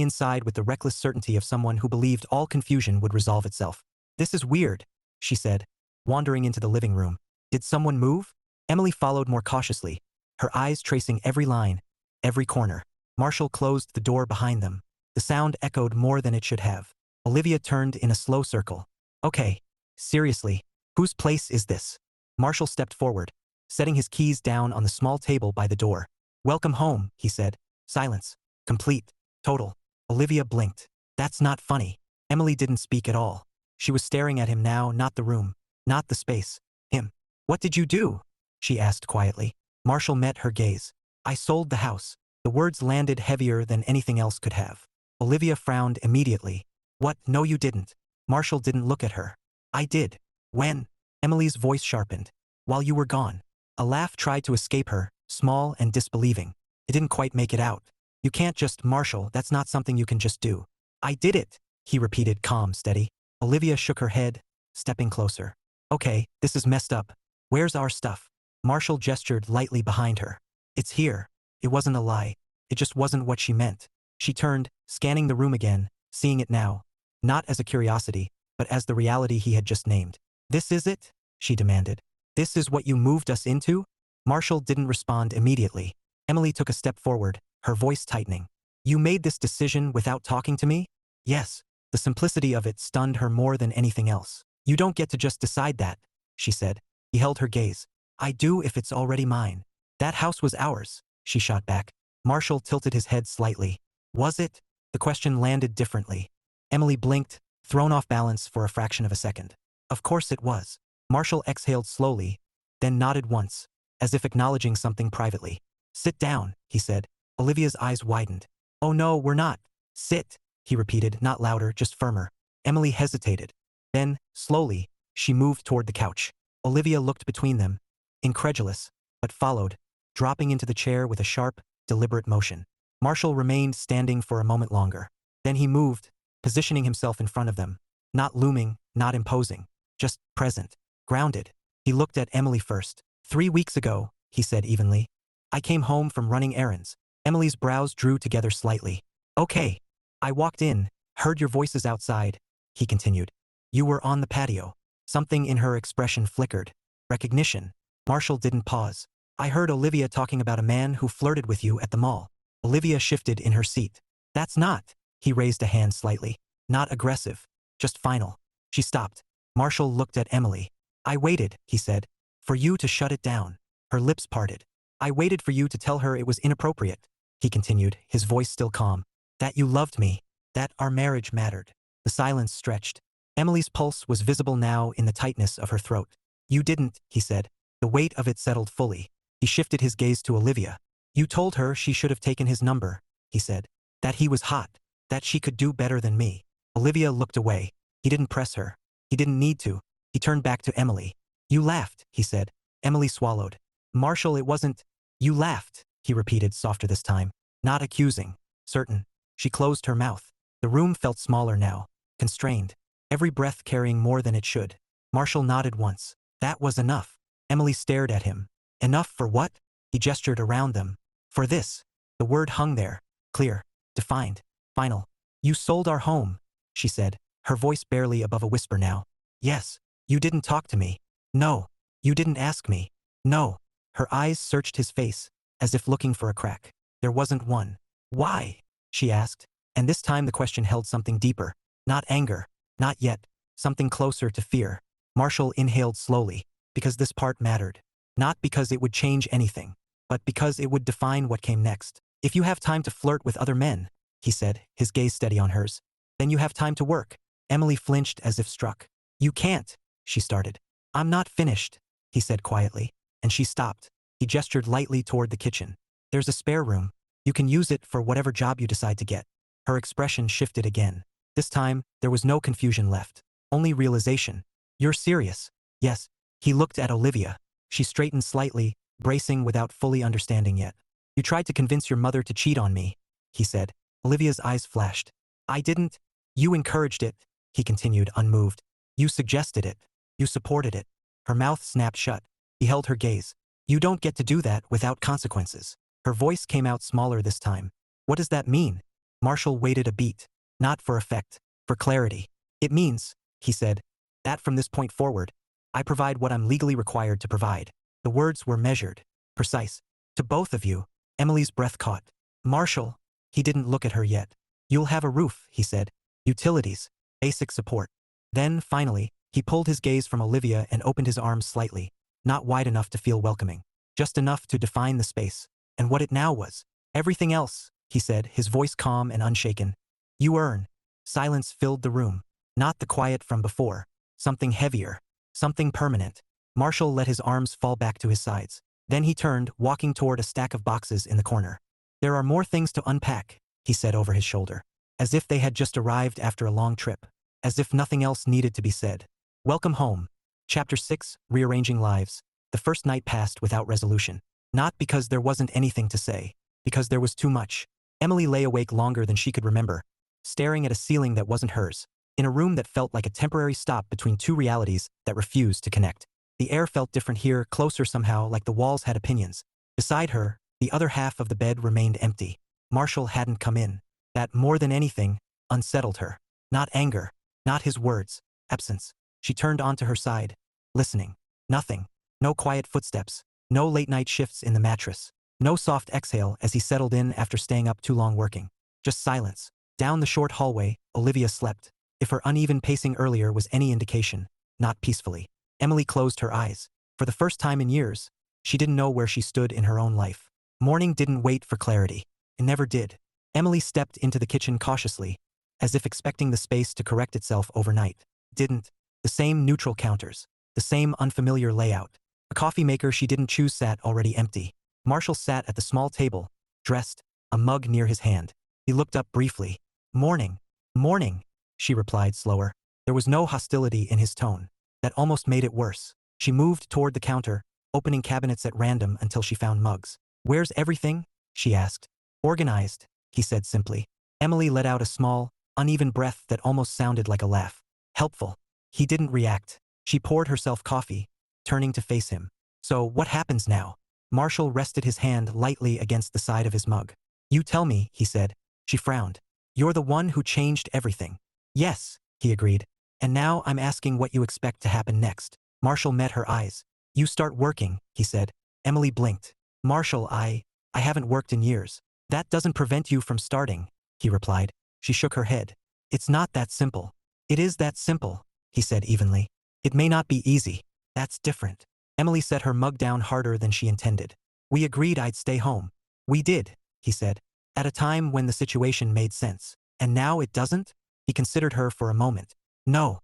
inside with the reckless certainty of someone who believed all confusion would resolve itself. "This is weird," she said, wandering into the living room. "Did someone move?" Emily followed more cautiously, her eyes tracing every line, every corner. Marshall closed the door behind them. The sound echoed more than it should have. Olivia turned in a slow circle. "Okay, seriously, whose place is this?" Marshall stepped forward, setting his keys down on the small table by the door. "Welcome home," he said. Silence. Complete. Total. Olivia blinked. "That's not funny." Emily didn't speak at all. She was staring at him now, not the room, not the space. Him. "What did you do?" she asked quietly. Marshall met her gaze. "I sold the house." The words landed heavier than anything else could have. Olivia frowned immediately. "What? No, you didn't." Marshall didn't look at her. "I did." "When?" Emily's voice sharpened. "While you were gone." A laugh tried to escape her, small and disbelieving. It didn't quite make it out. "You can't just, Marshall, that's not something you can just do." "I did it," he repeated, calm, steady. Olivia shook her head, stepping closer. "Okay, this is messed up. Where's our stuff?" Marshall gestured lightly behind her. "It's here." It wasn't a lie. It just wasn't what she meant. She turned, scanning the room again, seeing it now. Not as a curiosity, but as the reality he had just named. "This is it?" she demanded. "This is what you moved us into?" Marshall didn't respond immediately. Emily took a step forward, her voice tightening. "You made this decision without talking to me?" "Yes." The simplicity of it stunned her more than anything else. "You don't get to just decide that," she said. He held her gaze. "I do if it's already mine." "That house was ours," she shot back. Marshall tilted his head slightly. "Was it?" The question landed differently. Emily blinked, thrown off balance for a fraction of a second. "Of course it was." Marshall exhaled slowly, then nodded once, as if acknowledging something privately. "Sit down," he said. Olivia's eyes widened. "Oh no, we're not." "Sit," he repeated, not louder, just firmer. Emily hesitated. Then, slowly, she moved toward the couch. Olivia looked between them, incredulous, but followed, dropping into the chair with a sharp, deliberate motion. Marshall remained standing for a moment longer. Then he moved, positioning himself in front of them. Not looming, not imposing, just present, grounded. He looked at Emily first. "3 weeks ago," he said evenly. "I came home from running errands." Emily's brows drew together slightly. "Okay." "I walked in, heard your voices outside," he continued. "You were on the patio." Something in her expression flickered. Recognition. Marshall didn't pause. "I heard Olivia talking about a man who flirted with you at the mall." Olivia shifted in her seat. "That's not." He raised a hand slightly. "Not aggressive. Just final." She stopped. Marshall looked at Emily. "I waited," he said, "for you to shut it down." Her lips parted. "I waited for you to tell her it was inappropriate," he continued, his voice still calm. "That you loved me. That our marriage mattered." The silence stretched. Emily's pulse was visible now in the tightness of her throat. "You didn't," he said. The weight of it settled fully. He shifted his gaze to Olivia. "You told her she should have taken his number," he said. "That he was hot. That she could do better than me." Olivia looked away. He didn't press her. He didn't need to. He turned back to Emily. "You laughed," he said. Emily swallowed. "Marshall, it wasn't." "You laughed," he repeated, softer this time. Not accusing. Certain. She closed her mouth. The room felt smaller now. Constrained. Every breath carrying more than it should. Marshall nodded once. That was enough. Emily stared at him. "Enough for what?" He gestured around them. "For this." The word hung there. Clear. Defined. Final. "You sold our home," she said, her voice barely above a whisper now. "Yes." "You didn't talk to me." "No." "You didn't ask me." "No." Her eyes searched his face, as if looking for a crack. There wasn't one. "Why?" she asked, and this time the question held something deeper. Not anger. Not yet. Something closer to fear. Marshall inhaled slowly. "Because this part mattered. Not because it would change anything, but because it would define what came next. If you have time to flirt with other men," he said, his gaze steady on hers, "then you have time to work." Emily flinched as if struck. "You can't," she started. "I'm not finished," he said quietly, and she stopped. He gestured lightly toward the kitchen. "There's a spare room. You can use it for whatever job you decide to get." Her expression shifted again. This time, there was no confusion left. Only realization. "You're serious?" "Yes." He looked at Olivia. She straightened slightly, bracing without fully understanding yet. "You tried to convince your mother to cheat on me," he said. Olivia's eyes flashed. "I didn't." "You encouraged it," he continued, unmoved. "You suggested it. You supported it." Her mouth snapped shut. He held her gaze. "You don't get to do that without consequences." Her voice came out smaller this time. What does that mean? Marshall waited a beat. Not for effect, for clarity. It means, he said, that from this point forward, I provide what I'm legally required to provide. The words were measured, precise. To both of you. Emily's breath caught. Marshall. He didn't look at her yet. You'll have a roof, he said. Utilities. Basic support. Then, finally, he pulled his gaze from Olivia and opened his arms slightly. Not wide enough to feel welcoming. Just enough to define the space. And what it now was. Everything else, he said, his voice calm and unshaken. You earn. Silence filled the room. Not the quiet from before. Something heavier. Something permanent. Marshall let his arms fall back to his sides. Then he turned, walking toward a stack of boxes in the corner. There are more things to unpack, he said over his shoulder. As if they had just arrived after a long trip. As if nothing else needed to be said. Welcome home. Chapter 6, Rearranging Lives. The first night passed without resolution. Not because there wasn't anything to say. Because there was too much. Emily lay awake longer than she could remember. Staring at a ceiling that wasn't hers. In a room that felt like a temporary stop between two realities that refused to connect. The air felt different here, closer somehow, like the walls had opinions. Beside her, the other half of the bed remained empty. Marshall hadn't come in. That, more than anything, unsettled her. Not anger. Not his words. Absence. She turned onto her side. Listening. Nothing. No quiet footsteps. No late-night shifts in the mattress. No soft exhale as he settled in after staying up too long working. Just silence. Down the short hallway, Olivia slept. If her uneven pacing earlier was any indication, not peacefully. Emily closed her eyes. For the first time in years, she didn't know where she stood in her own life. Morning didn't wait for clarity. It never did. Emily stepped into the kitchen cautiously, as if expecting the space to correct itself overnight. Didn't. The same neutral counters. The same unfamiliar layout. A coffee maker she didn't choose sat already empty. Marshall sat at the small table, dressed, a mug near his hand. He looked up briefly. Morning. Morning, she replied slower. There was no hostility in his tone. That almost made it worse. She moved toward the counter, opening cabinets at random until she found mugs. Where's everything? She asked. Organized, he said simply. Emily let out a small, uneven breath that almost sounded like a laugh. Helpful. He didn't react. She poured herself coffee, turning to face him. So what happens now? Marshall rested his hand lightly against the side of his mug. You tell me, he said. She frowned. You're the one who changed everything. Yes, he agreed. And now I'm asking what you expect to happen next. Marshall met her eyes. You start working, he said. Emily blinked. Marshall, I haven't worked in years. That doesn't prevent you from starting, he replied. She shook her head. It's not that simple. It is that simple, he said evenly. It may not be easy. That's different. Emily set her mug down harder than she intended. We agreed I'd stay home. We did, he said. At a time when the situation made sense. And now it doesn't? He considered her for a moment. No,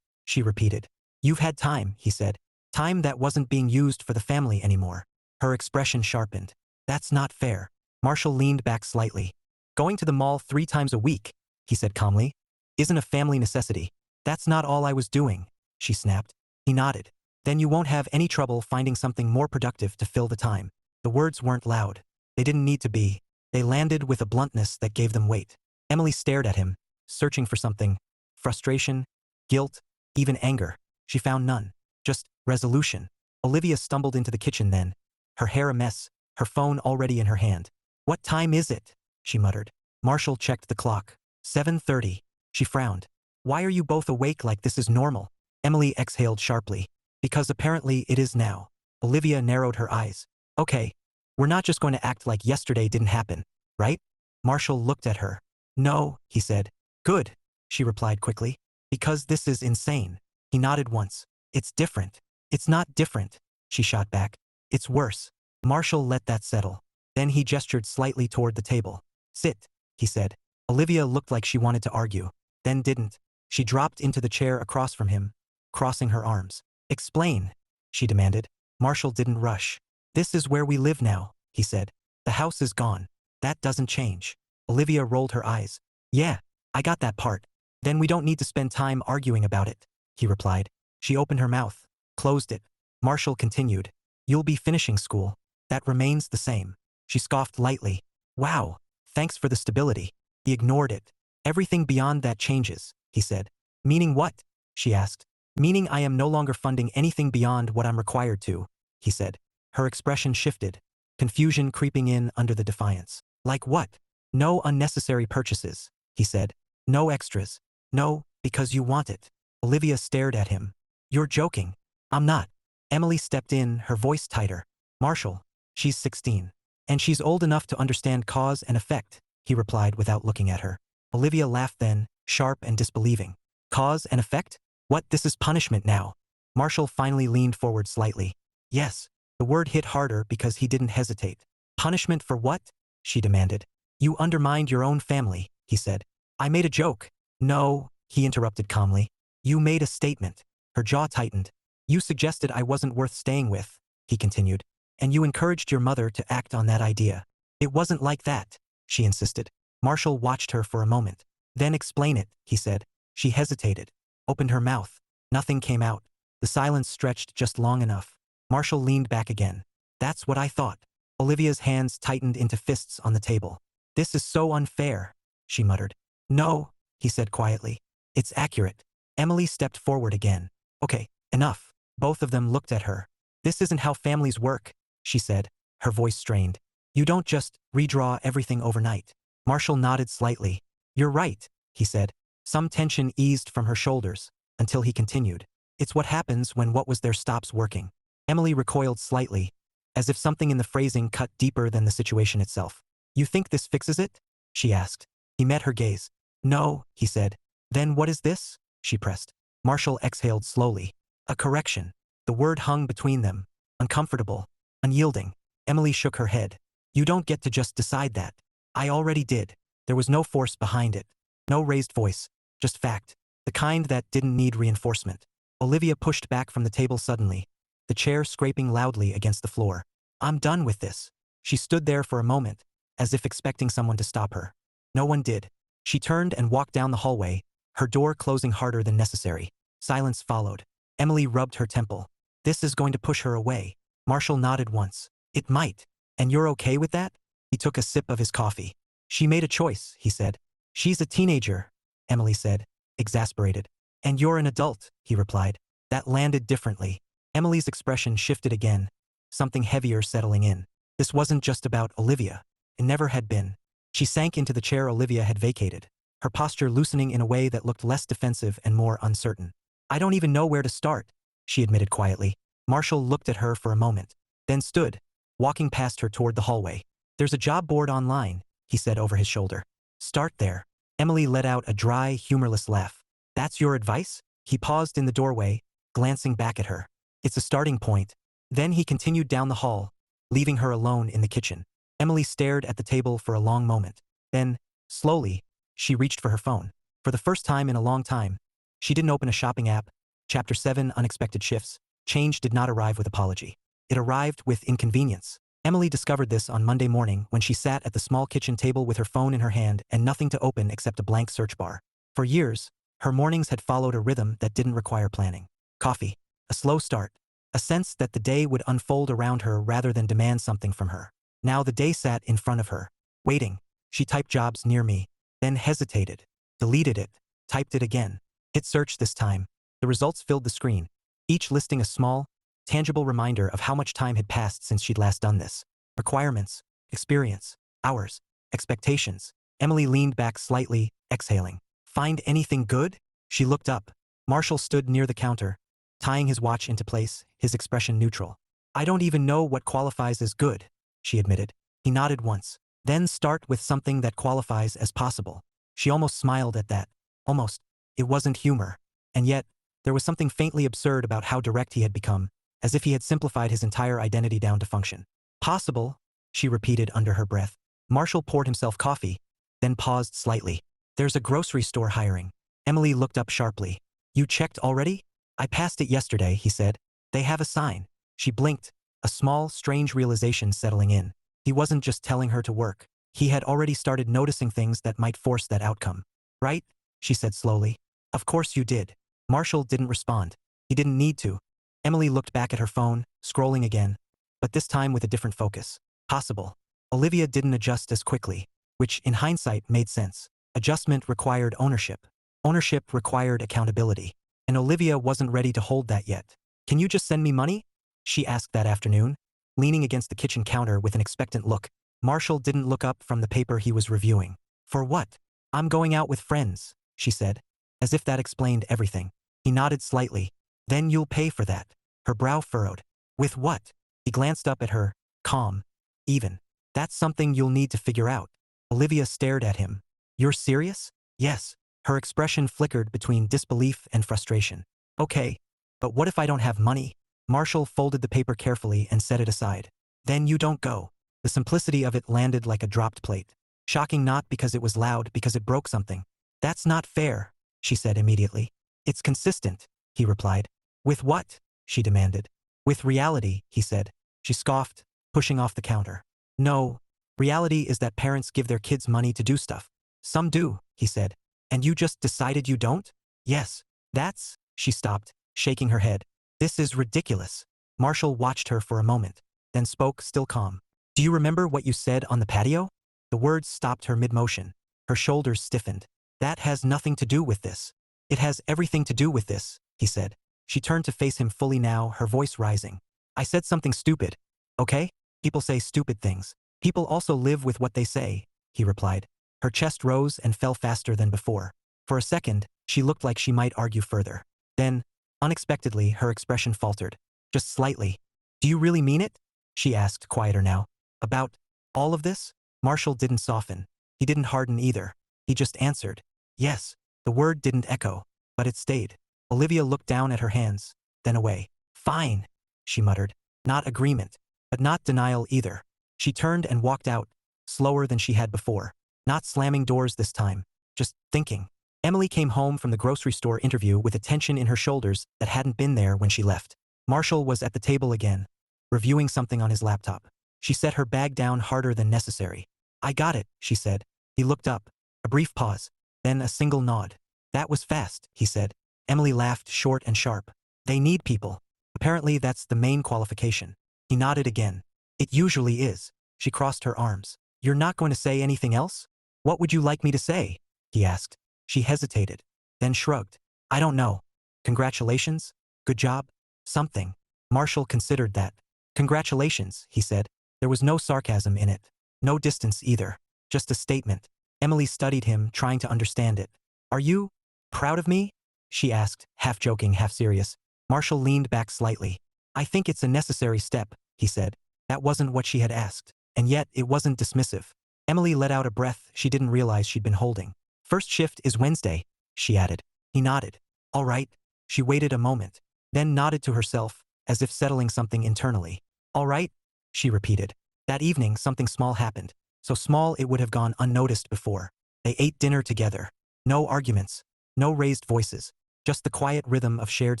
she repeated. You've had time, he said. Time that wasn't being used for the family anymore. Her expression sharpened. That's not fair. Marshall leaned back slightly. Going to the mall 3 times a week, he said calmly, isn't a family necessity. That's not all I was doing, she snapped. He nodded. Then you won't have any trouble finding something more productive to fill the time. The words weren't loud. They didn't need to be. They landed with a bluntness that gave them weight. Emily stared at him, searching for something. Frustration, guilt, even anger. She found none. Just resolution. Olivia stumbled into the kitchen then, her hair a mess, her phone already in her hand. What time is it? She muttered. Marshall checked the clock. 7:30. She frowned. Why are you both awake like this is normal? Emily exhaled sharply. Because apparently it is now. Olivia narrowed her eyes. Okay. We're not just going to act like yesterday didn't happen, right? Marshall looked at her. No, he said. Good, she replied quickly. Because this is insane. He nodded once. It's different. It's not different, she shot back. It's worse. Marshall let that settle. Then he gestured slightly toward the table. Sit, he said. Olivia looked like she wanted to argue, then didn't. She dropped into the chair across from him, crossing her arms. Explain, she demanded. Marshall didn't rush. This is where we live now, he said. The house is gone. That doesn't change. Olivia rolled her eyes. Yeah, I got that part. Then we don't need to spend time arguing about it, he replied. She opened her mouth, closed it. Marshall continued. You'll be finishing school. That remains the same. She scoffed lightly. Wow, thanks for the stability. He ignored it. Everything beyond that changes, he said. Meaning what? She asked. Meaning I am no longer funding anything beyond what I'm required to, he said. Her expression shifted. confusion creeping in under the defiance. Like what? No unnecessary purchases, he said. No extras. No, because you want it. Olivia stared at him. You're joking. I'm not. Emily stepped in, her voice tighter. Marshall, she's 16. And she's old enough to understand cause and effect, he replied without looking at her. Olivia laughed then, sharp and disbelieving. Cause and effect? What, this is punishment now? Marshall finally leaned forward slightly. Yes. The word hit harder because he didn't hesitate. Punishment for what? She demanded. You undermined your own family, he said. I made a joke. No, he interrupted calmly. You made a statement. Her jaw tightened. You suggested I wasn't worth staying with, he continued. And you encouraged your mother to act on that idea. It wasn't like that, she insisted. Marshall watched her for a moment. Then explain it, he said. She hesitated. Opened her mouth. Nothing came out. The silence stretched just long enough. Marshall leaned back again. That's what I thought. Olivia's hands tightened into fists on the table. This is so unfair, she muttered. No, he said quietly. It's accurate. Emily stepped forward again. Okay, enough. Both of them looked at her. This isn't how families work, she said, her voice strained. You don't just redraw everything overnight. Marshall nodded slightly. You're right, he said. Some tension eased from her shoulders, until he continued. It's what happens when what was there stops working. Emily recoiled slightly, as if something in the phrasing cut deeper than the situation itself. You think this fixes it? She asked. He met her gaze. No, he said. Then what is this? She pressed. Marshall exhaled slowly. A correction. The word hung between them. Uncomfortable. Unyielding. Emily shook her head. You don't get to just decide that. I already did. There was no force behind it. No raised voice. Just fact. The kind that didn't need reinforcement. Olivia pushed back from the table suddenly, the chair scraping loudly against the floor. I'm done with this. She stood there for a moment, as if expecting someone to stop her. No one did. She turned and walked down the hallway, her door closing harder than necessary. Silence followed. Emily rubbed her temple. This is going to push her away. Marshall nodded once. It might. And you're okay with that? He took a sip of his coffee. She made a choice, he said. She's a teenager, Emily said, exasperated. And you're an adult, he replied. That landed differently. Emily's expression shifted again, something heavier settling in. This wasn't just about Olivia. It never had been. She sank into the chair Olivia had vacated, her posture loosening in a way that looked less defensive and more uncertain. I don't even know where to start, she admitted quietly. Marshall looked at her for a moment, then stood, walking past her toward the hallway. There's a job board online, he said over his shoulder. Start there. Emily let out a dry, humorless laugh. That's your advice? He paused in the doorway, glancing back at her. It's a starting point. Then he continued down the hall, leaving her alone in the kitchen. Emily stared at the table for a long moment. Then, slowly, she reached for her phone. For the first time in a long time, she didn't open a shopping app. Chapter 7 Unexpected Shifts. Change did not arrive with apology. It arrived with inconvenience. Emily discovered this on Monday morning when she sat at the small kitchen table with her phone in her hand and nothing to open except a blank search bar. For years, her mornings had followed a rhythm that didn't require planning. Coffee. A slow start. A sense that the day would unfold around her rather than demand something from her. Now the day sat in front of her, waiting. She typed jobs near me, then hesitated, deleted it, typed it again. Hit search this time. The results filled the screen, each listing a small, tangible reminder of how much time had passed since she'd last done this. Requirements, experience, hours, expectations. Emily leaned back slightly, exhaling. Find anything good? She looked up. Marshall stood near the counter, tying his watch into place, his expression neutral. I don't even know what qualifies as good, she admitted. He nodded once. Then start with something that qualifies as possible. She almost smiled at that. Almost. It wasn't humor. And yet, there was something faintly absurd about how direct he had become, as if he had simplified his entire identity down to function. Possible, she repeated under her breath. Marshall poured himself coffee, then paused slightly. There's a grocery store hiring. Emily looked up sharply. You checked already? I passed it yesterday, he said. They have a sign. She blinked, a small, strange realization settling in. He wasn't just telling her to work. He had already started noticing things that might force that outcome. Right? She said slowly. Of course you did. Marshall didn't respond. He didn't need to. Emily looked back at her phone, scrolling again, but this time with a different focus. Possible. Olivia didn't adjust as quickly, which in hindsight made sense. Adjustment required ownership. Ownership required accountability. And Olivia wasn't ready to hold that yet. Can you just send me money? She asked that afternoon. leaning against the kitchen counter with an expectant look. Marshall didn't look up from the paper he was reviewing. For what? I'm going out with friends, she said, as if that explained everything. He nodded slightly. Then you'll pay for that. Her brow furrowed. With what? He glanced up at her, calm, even. That's something you'll need to figure out. Olivia stared at him. You're serious? Yes. Her expression flickered between disbelief and frustration. Okay, but what if I don't have money? Marshall folded the paper carefully and set it aside. Then you don't go. The simplicity of it landed like a dropped plate. Shocking not because it was loud, because it broke something. That's not fair, she said immediately. It's consistent, he replied. With what? She demanded. With reality, he said. She scoffed, pushing off the counter. No, reality is that parents give their kids money to do stuff. Some do, he said. And you just decided you don't? Yes. That's, she stopped, shaking her head. This is ridiculous. Marshall watched her for a moment, then spoke, still calm. Do you remember what you said on the patio? The words stopped her mid-motion. Her shoulders stiffened. That has nothing to do with this. It has everything to do with this, he said. She turned to face him fully now, her voice rising. I said something stupid, okay? People say stupid things. People also live with what they say, he replied. Her chest rose and fell faster than before. For a second, she looked like she might argue further. Then, unexpectedly, her expression faltered. Just slightly. Do you really mean it? She asked, quieter now. About all of this? Marshall didn't soften. He didn't harden either. He just answered. Yes. The word didn't echo, but it stayed. Olivia looked down at her hands, then away. Fine, she muttered. Not agreement, but not denial either. She turned and walked out, slower than she had before. Not slamming doors this time, just thinking. Emily came home from the grocery store interview with a tension in her shoulders that hadn't been there when she left. Marshall was at the table again, reviewing something on his laptop. She set her bag down harder than necessary. I got it, she said. He looked up. A brief pause, then a single nod. That was fast, he said. Emily laughed, short and sharp. They need people. Apparently that's the main qualification. He nodded again. It usually is. She crossed her arms. You're not going to say anything else? What would you like me to say? He asked. She hesitated, then shrugged. I don't know. Congratulations? Good job? Something. Marshall considered that. Congratulations, he said. There was no sarcasm in it. No distance either. Just a statement. Emily studied him, trying to understand it. Are you proud of me? She asked, half joking, half serious. Marshall leaned back slightly. I think it's a necessary step, he said. That wasn't what she had asked. And yet, it wasn't dismissive. Emily let out a breath she didn't realize she'd been holding. First shift is Wednesday, she added. He nodded. All right. She waited a moment, then nodded to herself, as if settling something internally. All right, she repeated. That evening, something small happened. So small it would have gone unnoticed before. They ate dinner together. No arguments. No raised voices. Just the quiet rhythm of shared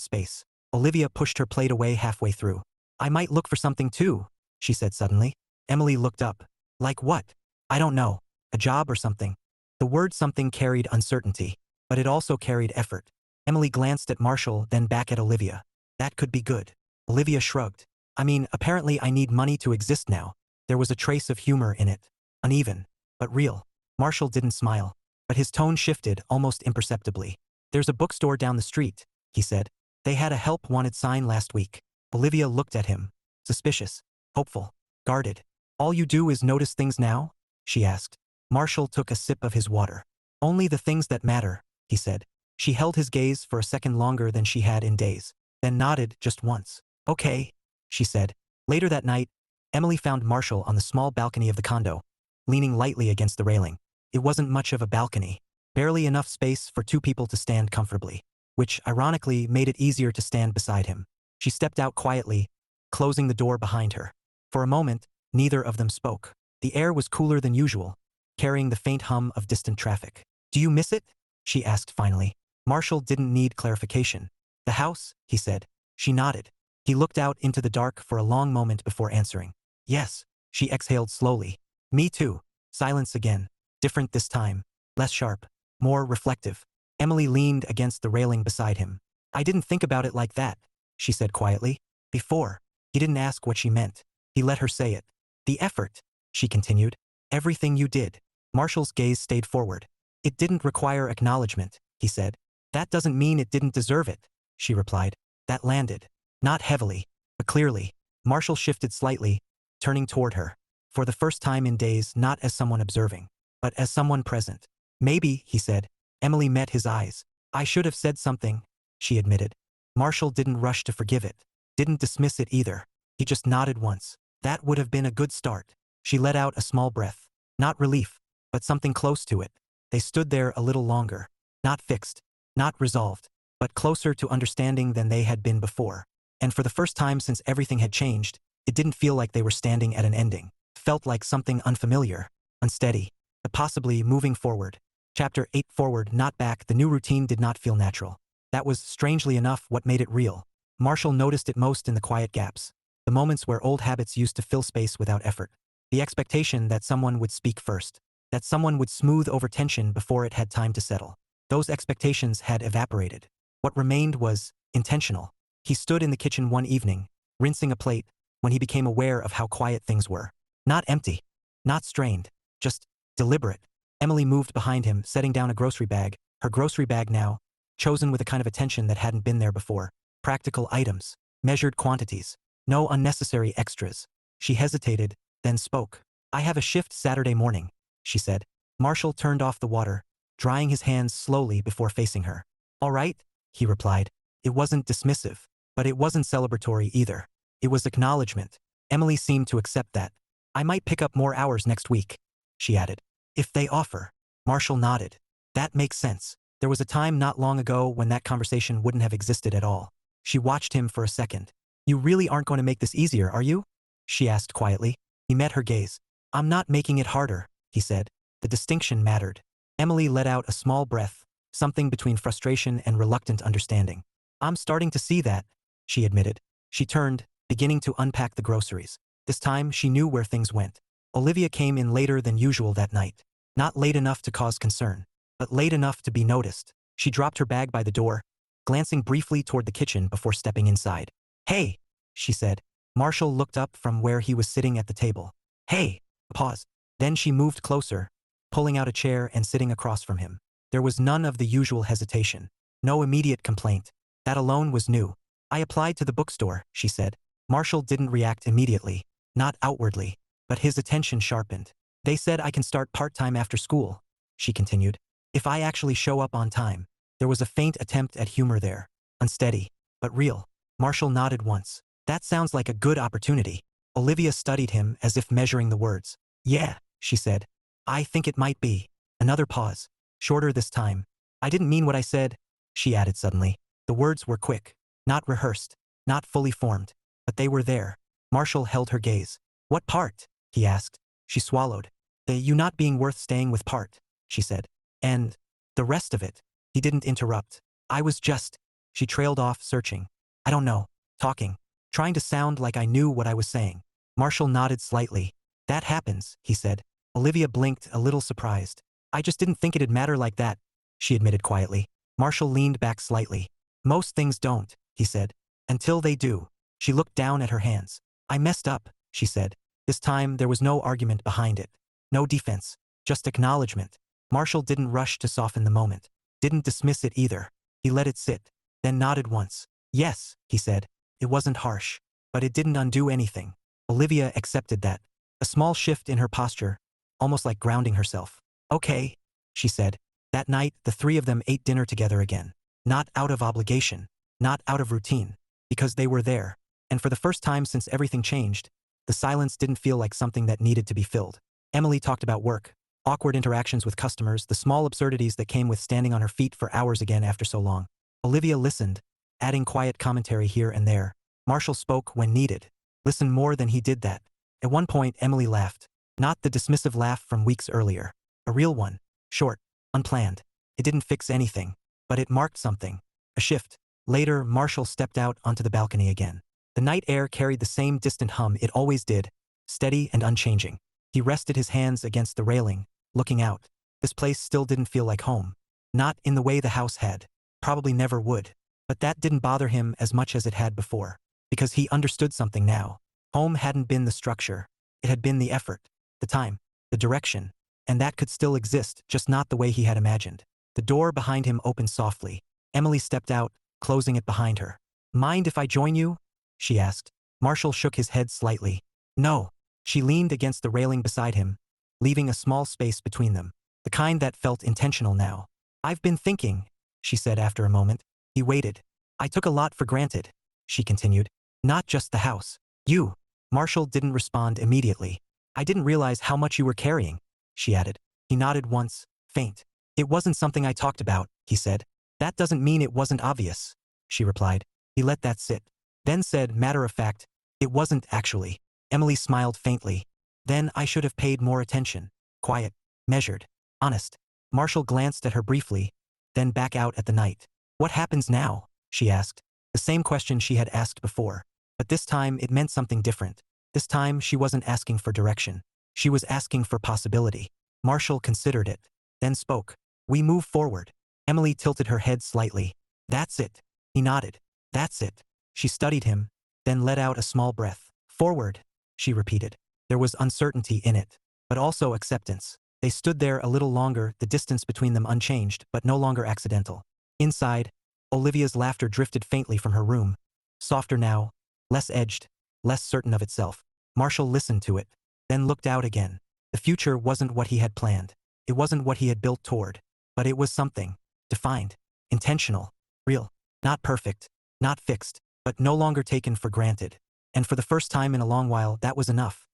space. Olivia pushed her plate away halfway through. I might look for something too, she said suddenly. Emily looked up. Like what? I don't know. A job or something. The word something carried uncertainty, but it also carried effort. Emily glanced at Marshall, then back at Olivia. That could be good. Olivia shrugged. I mean, apparently I need money to exist now. There was a trace of humor in it. Uneven, but real. Marshall didn't smile, but his tone shifted almost imperceptibly. There's a bookstore down the street, he said. They had a help wanted sign last week. Olivia looked at him. Suspicious. Hopeful. Guarded. All you do is notice things now? She asked. Marshall took a sip of his water. Only the things that matter, he said. She held his gaze for a second longer than she had in days, then nodded just once. Okay, she said. Later that night, Emily found Marshall on the small balcony of the condo, leaning lightly against the railing. It wasn't much of a balcony, barely enough space for two people to stand comfortably, which ironically made it easier to stand beside him. She stepped out quietly, closing the door behind her. For a moment, neither of them spoke. The air was cooler than usual, carrying the faint hum of distant traffic. Do you miss it? She asked finally. Marshall didn't need clarification. The house, he said. She nodded. He looked out into the dark for a long moment before answering. Yes, she exhaled slowly. Me too. Silence again. Different this time. Less sharp. More reflective. Emily leaned against the railing beside him. I didn't think about it like that, she said quietly. Before. He didn't ask what she meant. He let her say it. The effort, she continued. Everything you did. Marshall's gaze stayed forward. It didn't require acknowledgement, he said. That doesn't mean it didn't deserve it, she replied. That landed. Not heavily, but clearly. Marshall shifted slightly, turning toward her. For the first time in days, not as someone observing, but as someone present. Maybe, he said. Emily met his eyes. I should have said something, she admitted. Marshall didn't rush to forgive it. Didn't dismiss it either. He just nodded once. That would have been a good start. She let out a small breath. Not relief, but something close to it. They stood there a little longer. Not fixed. Not resolved. But closer to understanding than they had been before. And for the first time since everything had changed, it didn't feel like they were standing at an ending. Felt like something unfamiliar, unsteady, but possibly moving forward. Chapter 8 Forward, not back. The new routine did not feel natural. That was, strangely enough, what made it real. Marshall noticed it most in the quiet gaps. The moments where old habits used to fill space without effort. The expectation that someone would speak first. That someone would smooth over tension before it had time to settle. Those expectations had evaporated. What remained was intentional. He stood in the kitchen one evening, rinsing a plate, when he became aware of how quiet things were. Not empty. Not strained. Just deliberate. Emily moved behind him, setting down a grocery bag, her grocery bag now, chosen with a kind of attention that hadn't been there before. Practical items. Measured quantities. No unnecessary extras. She hesitated, then spoke. I have a shift Saturday morning, she said. Marshall turned off the water, drying his hands slowly before facing her. All right, he replied. It wasn't dismissive, but it wasn't celebratory either. It was acknowledgement. Emily seemed to accept that. I might pick up more hours next week, she added. If they offer. Marshall nodded. That makes sense. There was a time not long ago when that conversation wouldn't have existed at all. She watched him for a second. You really aren't going to make this easier, are you? She asked quietly. He met her gaze. I'm not making it harder, he said. The distinction mattered. Emily let out a small breath, something between frustration and reluctant understanding. I'm starting to see that, she admitted. She turned, beginning to unpack the groceries. This time she knew where things went. Olivia came in later than usual that night. Not late enough to cause concern, but late enough to be noticed. She dropped her bag by the door, glancing briefly toward the kitchen before stepping inside. Hey, she said. Marshall looked up from where he was sitting at the table. Hey, pause. Then she moved closer, pulling out a chair and sitting across from him. There was none of the usual hesitation. No immediate complaint. That alone was new. I applied to the bookstore, she said. Marshall didn't react immediately, not outwardly, but his attention sharpened. They said I can start part-time after school, she continued. If I actually show up on time. There was a faint attempt at humor there. Unsteady, but real. Marshall nodded once. That sounds like a good opportunity. Olivia studied him as if measuring the words. Yeah, she said. I think it might be. Another pause. Shorter this time. I didn't mean what I said, she added suddenly. The words were quick. Not rehearsed. Not fully formed. But they were there. Marshall held her gaze. What part? He asked. She swallowed. The you not being worth staying with part, she said. And the rest of it. He didn't interrupt. I was just. She trailed off, searching. I don't know. Talking. Trying to sound like I knew what I was saying. Marshall nodded slightly. That happens, he said. Olivia blinked, a little surprised. I just didn't think it'd matter like that, she admitted quietly. Marshall leaned back slightly. Most things don't, he said. Until they do. She looked down at her hands. I messed up, she said. This time there was no argument behind it. No defense. Just acknowledgement. Marshall didn't rush to soften the moment. Didn't dismiss it either. He let it sit. Then nodded once. Yes, he said. It wasn't harsh. But it didn't undo anything. Olivia accepted that. A small shift in her posture. Almost like grounding herself. Okay, she said. That night, the three of them ate dinner together again. Not out of obligation. Not out of routine. Because they were there. And for the first time since everything changed, the silence didn't feel like something that needed to be filled. Emily talked about work, awkward interactions with customers, the small absurdities that came with standing on her feet for hours again after so long. Olivia listened, adding quiet commentary here and there. Marshall spoke when needed. Listened more than he did that. At one point, Emily laughed. Not the dismissive laugh from weeks earlier. A real one. Short. Unplanned. It didn't fix anything. But it marked something. A shift. Later, Marshall stepped out onto the balcony again. The night air carried the same distant hum it always did, steady and unchanging. He rested his hands against the railing, looking out. This place still didn't feel like home. Not in the way the house had. Probably never would. But that didn't bother him as much as it had before. Because he understood something now. Home hadn't been the structure. It had been the effort, the time, the direction. And that could still exist, just not the way he had imagined. The door behind him opened softly. Emily stepped out, closing it behind her. Mind if I join you? She asked. Marshall shook his head slightly. No. She leaned against the railing beside him, leaving a small space between them. The kind that felt intentional now. I've been thinking, she said after a moment. He waited. I took a lot for granted, she continued. Not just the house. You. Marshall didn't respond immediately. I didn't realize how much you were carrying, she added. He nodded once, faint. It wasn't something I talked about, he said. That doesn't mean it wasn't obvious, she replied. He let that sit. Then said, matter of fact, it wasn't actually. Emily smiled faintly. Then I should have paid more attention. Quiet, measured, honest. Marshall glanced at her briefly, then back out at the night. What happens now? She asked. The same question she had asked before. But this time it meant something different. This time she wasn't asking for direction. She was asking for possibility. Marshall considered it, then spoke. We move forward. Emily tilted her head slightly. That's it. He nodded. That's it. She studied him, then let out a small breath. Forward, she repeated. There was uncertainty in it, but also acceptance. They stood there a little longer, the distance between them unchanged, but no longer accidental. Inside, Olivia's laughter drifted faintly from her room. Softer now, less edged, less certain of itself. Marshall listened to it, then looked out again. The future wasn't what he had planned. It wasn't what he had built toward. But it was something. Defined. Intentional. Real. Not perfect. Not fixed. But no longer taken for granted. And for the first time in a long while, that was enough.